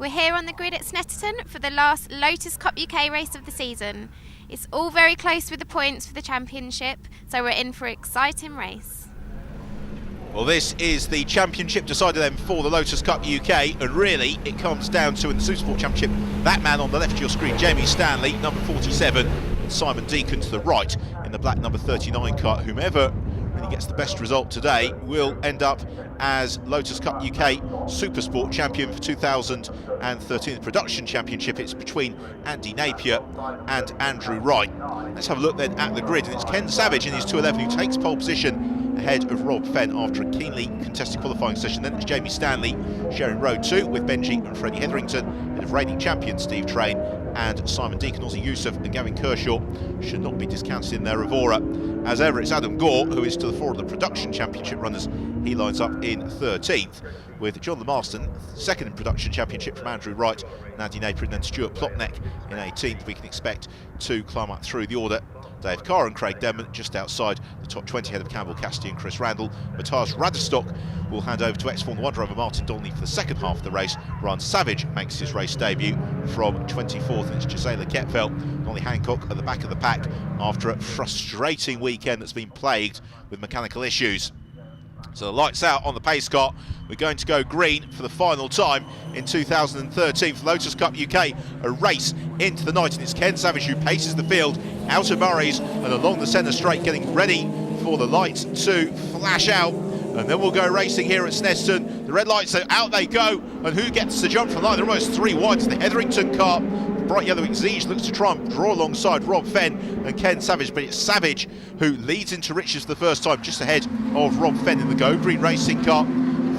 We're here on the grid at Snetterton for the last Lotus Cup UK race of the season. It's all very close with the points for the championship, so we're in for an exciting race. Well, this is the championship decided then for the Lotus Cup UK, and really it comes down to, in the Supersport Championship, that man on the left of your screen, Jamie Stanley, number 47, and Simon Deacon to the right in the black number 39 car. Whomever really gets the best result today will end up as Lotus Cup UK Supersport champion for 2013. The production championship, it's between Andy Napier and Andrew Wright. Let's have a look then at the grid, and it's Ken Savage in his 211 who takes pole position ahead of Rob Fenn after a keenly contested qualifying session. Then it's Jamie Stanley sharing road 2 with Benji and Freddie Hetherington, ahead of reigning champion Steve Train and Simon Deacon. Ozzy Youssef and Gavin Kershaw should not be discounted in their Evora. As ever, it's Adam Gore who is to the fore of the production championship runners. He lines up in 13th, with John Lemarston second in production championship from Andrew Wright and Andy Napier, and then Stuart Plotneck in 18th. We can expect to climb up through the order. Dave Carr and Craig Denman just outside the top 20 ahead of Campbell Cassidy and Chris Randall. Matthias Radestock will hand over to ex-Formula 1 driver Martin Donnelly for the second half of the race. Ryan Savage makes his race debut from 24th, and it's Gisela Ketfeld. Nolly Hancock at the back of the pack after a frustrating weekend that's been plagued with mechanical issues. So the lights out on the pace car. We're going to go green for the final time in 2013 for Lotus Cup UK, a race into the night, and it's Ken Savage who paces the field out of Murray's and along the centre straight, getting ready for the lights to flash out. And then we'll go racing here at Snetterton. The red lights are out, they go, and who gets the jump from the line? They're almost 3 wide. It's the Hetherington car. Bright yellow Exige looks to try and draw alongside Rob Fenn and Ken Savage, but it's Savage who leads into riches for the first time, just ahead of Rob Fenn in the Go Green racing car.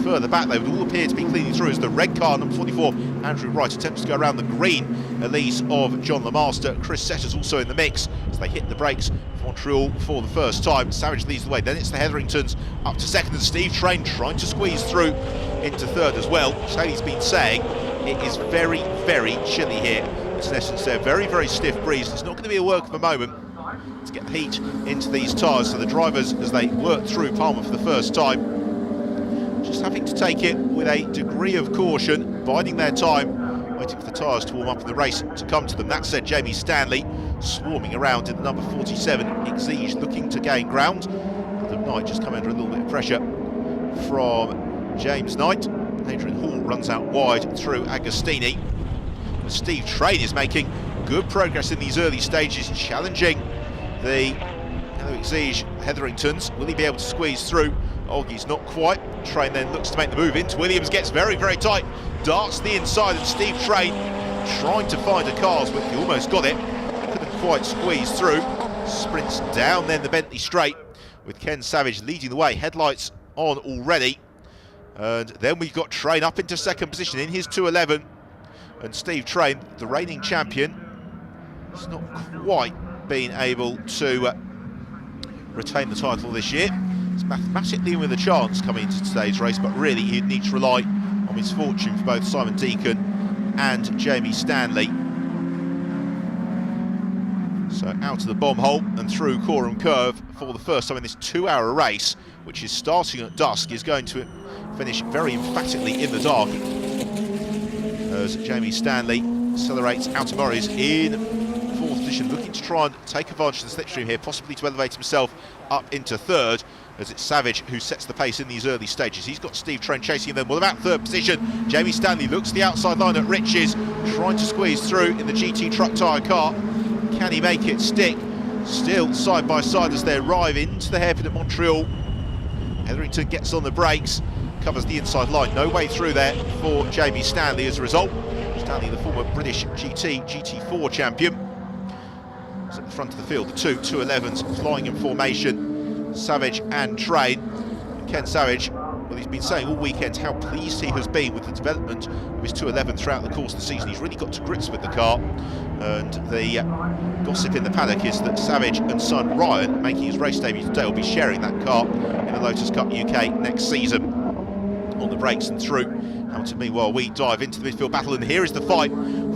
Further back, they would all appear to be cleaning through as the red car, number 44, Andrew Wright, attempts to go around the green Elise of John Lemaster. Chris Setter's also in the mix as they hit the brakes for Montreal for the first time. Savage leads the way. Then it's the Hetheringtons up to second, and Steve Train trying to squeeze through into third as well. Shelley's been saying it is very, very chilly here. It's in essence a very, very stiff breeze. It's not going to be a work of a moment to get the heat into these tyres. So the drivers, as they work through Palmer for the first time, just having to take it with a degree of caution, biding their time, waiting for the tyres to warm up and the race to come to them. That said, Jamie Stanley swarming around in the number 47, Exige looking to gain ground. Adam Knight just come under a little bit of pressure from James Knight. Adrian Hall runs out wide through Agostini. Steve Train is making good progress in these early stages, challenging the Exige Hetheringtons. Will he be able to squeeze through? Olgie's not quite. Train then looks to make the move into Williams, gets very, very tight, darts the inside, and Steve Train trying to find a cars, but he almost got it. Couldn't quite squeeze through. Sprints down then the Bentley straight with Ken Savage leading the way. Headlights on already. And then we've got Train up into second position in his 211. And Steve Train, the reigning champion, has not quite been able to retain the title this year. He's mathematically with a chance coming into today's race, but really he'd need to rely on his fortune for both Simon Deacon and Jamie Stanley. So out of the bomb hole and through Coram Curve for the first time in this 2-hour race, which is starting at dusk, is going to finish very emphatically in the dark, as Jamie Stanley accelerates out of Murray's in 4th position, looking to try and take advantage of the slipstream here, possibly to elevate himself up into 3rd, as it's Savage who sets the pace in these early stages. He's got Steve Train chasing them. Well, about 3rd position, Jamie Stanley looks to the outside line at Riches, trying to squeeze through in the GT truck tyre car. Can he make it stick? Still side by side as they arrive into the hairpin at Montreal. Hetherington gets on the brakes, covers the inside line. No way through there for Jamie Stanley as a result. Stanley, the former British GT4 champion, is at the front of the field. The 211s flying in formation, Savage and Train. And Ken Savage, well, he's been saying all weekend how pleased he has been with the development of his 211 throughout the course of the season. He's really got to grips with the car, and the gossip in the paddock is that Savage and son Ryan, making his race debut today, will be sharing that car in the Lotus Cup UK next season. On the brakes and through Hamilton, meanwhile, we dive into the midfield battle, and here is the fight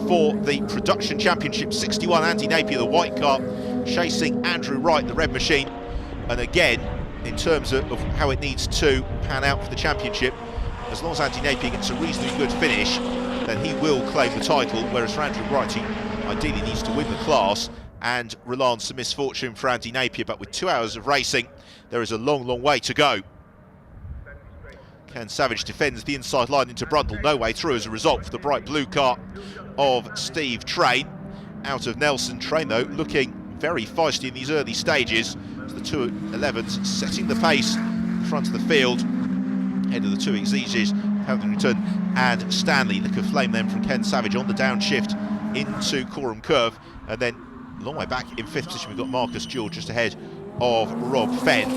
for the production championship. 61, Andy Napier, the white car, chasing Andrew Wright, the red machine. And again, in terms of how it needs to pan out for the championship, as long as Andy Napier gets a reasonably good finish, then he will claim the title, whereas for Andrew Wright, he ideally needs to win the class and rely on some misfortune for Andy Napier. But with 2 hours of racing, there is a long, long way to go. Ken Savage defends the inside line into Brundle, no way through as a result for the bright blue car of Steve Train. Out of Nelson. Train, though, looking very feisty in these early stages. As the 2.11s setting the pace in front of the field. Head of the two exeges, Hetherington and Stanley. Look of flame then from Ken Savage on the downshift into Coram Curve. And then a long way back in 5th position, we've got Marcus Jewell just ahead of Rob Fenn.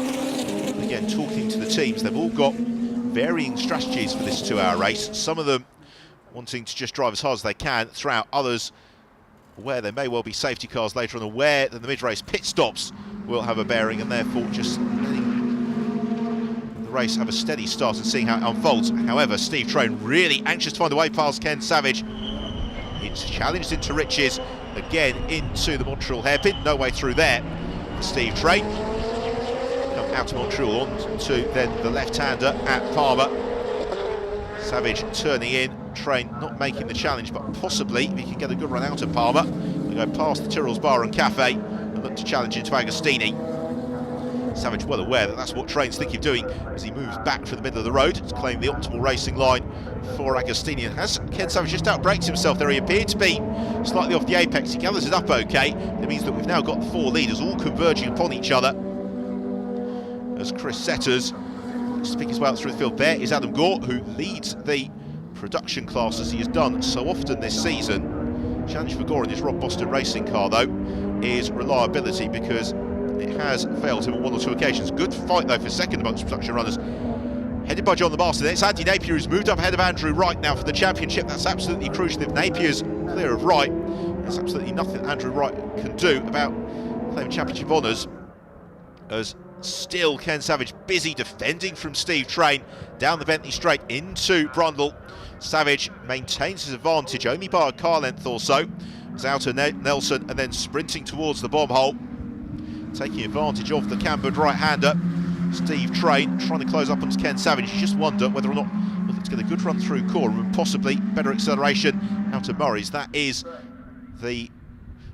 Again, talking to the teams, they've all got varying strategies for this 2 hour race. Some of them wanting to just drive as hard as they can throughout, others where there may well be safety cars later on, aware that the mid-race pit stops will have a bearing, and therefore just letting the race have a steady start and seeing how it unfolds. However, Steve Train really anxious to find a way past Ken Savage. It's challenged into riches, again into the Montreal hairpin, no way through there for Steve Train. Come out of Montreal on to then the left-hander at Palmer. Savage turning in, Train not making the challenge, but possibly if he can get a good run out of Palmer, we go past the Tyrrell's Bar and Cafe and look to challenge into Agostini. Savage well aware that that's what Train's thinking of doing as he moves back from the middle of the road to claim the optimal racing line for Agostini. And has Ken Savage just outbraked himself there? He appeared to be slightly off the apex. He gathers it up okay. It means that we've now got 4 leaders all converging upon each other as Chris Setters looks to pick his way out through the field. There is Adam Gore, who leads the production class as he has done so often this season. Challenge for Gore in his Rob Boston racing car, though, is reliability, because it has failed him on 1 or 2 occasions. Good fight, though, for second amongst production runners. Headed by John the Master. It's Andy Napier who's moved up ahead of Andrew Wright now for the championship. That's absolutely crucial. If Napier's clear of Wright, there's absolutely nothing Andrew Wright can do about claiming championship honours, as still Ken Savage busy defending from Steve Train down the Bentley straight into Brundle. Savage maintains his advantage only by a car length or so. It's out of Nelson and then sprinting towards the bomb hole, taking advantage of the cambered right-hander. Steve Train trying to close up on Ken Savage. You just wonder whether or not we'll look to get a good run through Coram and possibly better acceleration out of Murray's. That is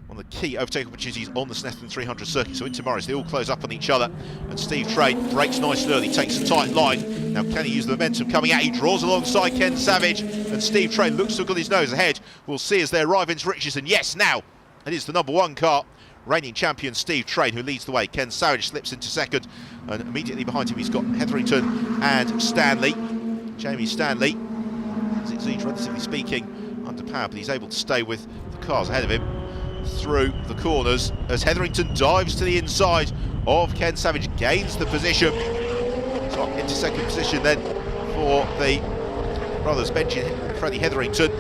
one of the key overtake opportunities on the Snetterton 300 circuit. So into Murray's, they all close up on each other, and Steve Train brakes nice and early, takes a tight line. Now can he use the momentum coming out? He draws alongside Ken Savage, and Steve Train looks to have got his nose ahead. We'll see as they arrive into riches, and yes, now it is the number 1 car, reigning champion Steve Train, who leads the way. Ken Savage slips into second, and immediately behind him he's got Hetherington and Stanley. Jamie Stanley, as it's relatively speaking, under power, but he's able to stay with the cars ahead of him through the corners as Hetherington dives to the inside of Ken Savage, gains the position. So up into second position then for the brothers Benji and Freddie Hetherington.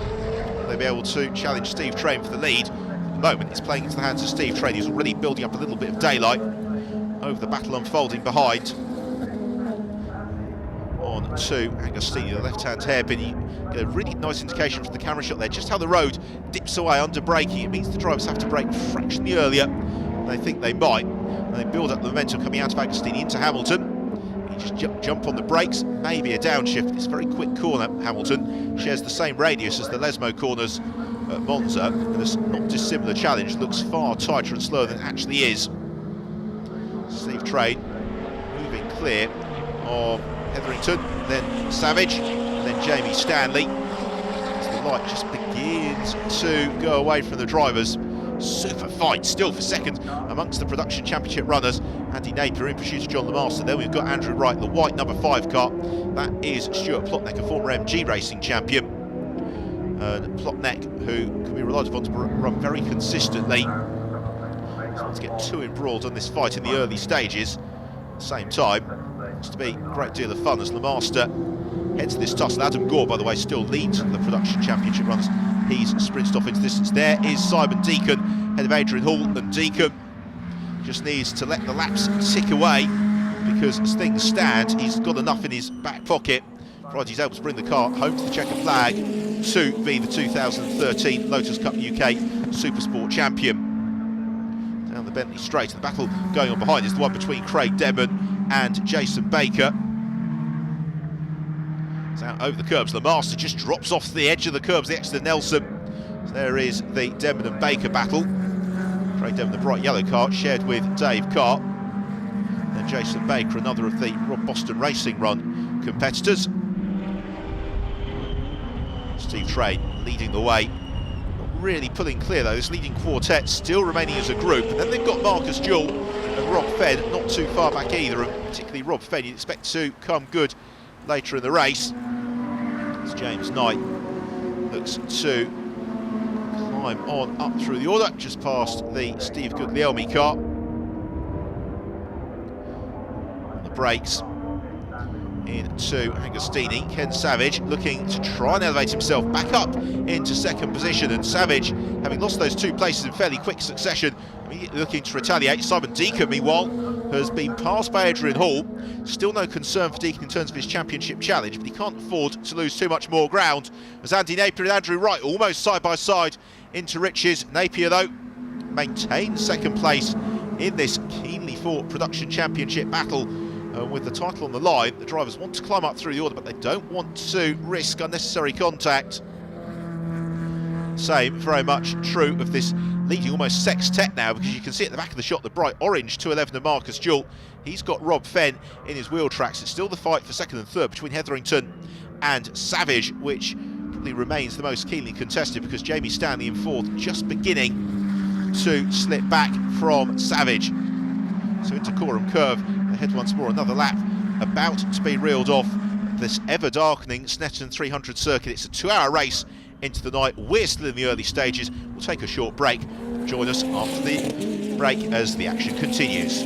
They'll be able to challenge Steve Train for the lead. At the moment it's playing into the hands of Steve Train. He's already building up a little bit of daylight over the battle unfolding behind. On to Agostini, the left-hand hairpin. You get a really nice indication from the camera shot there just how the road dips away under braking. It means the drivers have to brake fractionally earlier than they think they might, and they build up the momentum coming out of Agostini into Hamilton. You just jump on the brakes, maybe a downshift. It's a very quick corner. Hamilton shares the same radius as the Lesmo corners at Monza, and this not dissimilar challenge looks far tighter and slower than it actually is. Steve Train moving clear of Hetherington, then Savage, and then Jamie Stanley. As the light just begins to go away from the drivers. Super fight still for second amongst the production championship runners. Andy Napier in pursuit of John the Master. Then we've got Andrew Wright, the white number 5 car. That is Stuart Plotneck, a former MG racing champion. And Plotneck, who can be relied upon to run very consistently. So let's get too embroiled on this fight in the early stages. At the same time, it's to be a great deal of fun as Le Master heads to this tussle. Adam Gore, by the way, still leads the production championship runners. He's sprinted off into distance. There is Simon Deacon, head of Adrian Hall, and Deacon just needs to let the laps tick away, because as things stand, he's got enough in his back pocket, provided he's able to bring the car home to the checker flag to be the 2013 Lotus Cup UK Supersport champion. Down the Bentley straight, the battle going on behind is the one between Craig Denman and Jason Baker. It's out over the curbs. The Master just drops off the edge of the curbs, the Exeter Nelson. So there is the Denman and Baker battle. Craig Denman, the bright yellow car, shared with Dave Cart. Then Jason Baker, another of the Rob Boston Racing Run competitors. Steve Train leading the way. Not really pulling clear though, this leading quartet still remaining as a group. And then they've got Marcus Jewell and Rob Fenn, not too far back either, and particularly Rob Fenn you'd expect to come good later in the race. As James Knight looks to climb on up through the order, just past the Steve Guglielmi car. On the brakes into Agostini. Ken Savage looking to try and elevate himself back up into second position, and Savage, having lost those 2 places in fairly quick succession, immediately looking to retaliate. Simon Deacon, meanwhile, has been passed by Adrian Hall. Still no concern for Deacon in terms of his championship challenge, but he can't afford to lose too much more ground, as Andy Napier and Andrew Wright almost side by side into Riches. Napier, though, maintains second place in this keenly fought production championship battle. With the title on the line, the drivers want to climb up through the order, but they don't want to risk unnecessary contact. Same very much true of this leading almost sextet now, because you can see at the back of the shot the bright orange 211 of Marcus Jewell. He's got Rob Fenn in his wheel tracks. It's still the fight for second and third between Hetherington and Savage, which probably remains the most keenly contested, because Jamie Stanley in fourth, just beginning to slip back from Savage. So into Coram Curve, ahead once more, another lap about to be reeled off this ever-darkening Snetterton 300 circuit. It's a 2-hour race into the night. We're still in the early stages. We'll take a short break. Join us after the break as the action continues.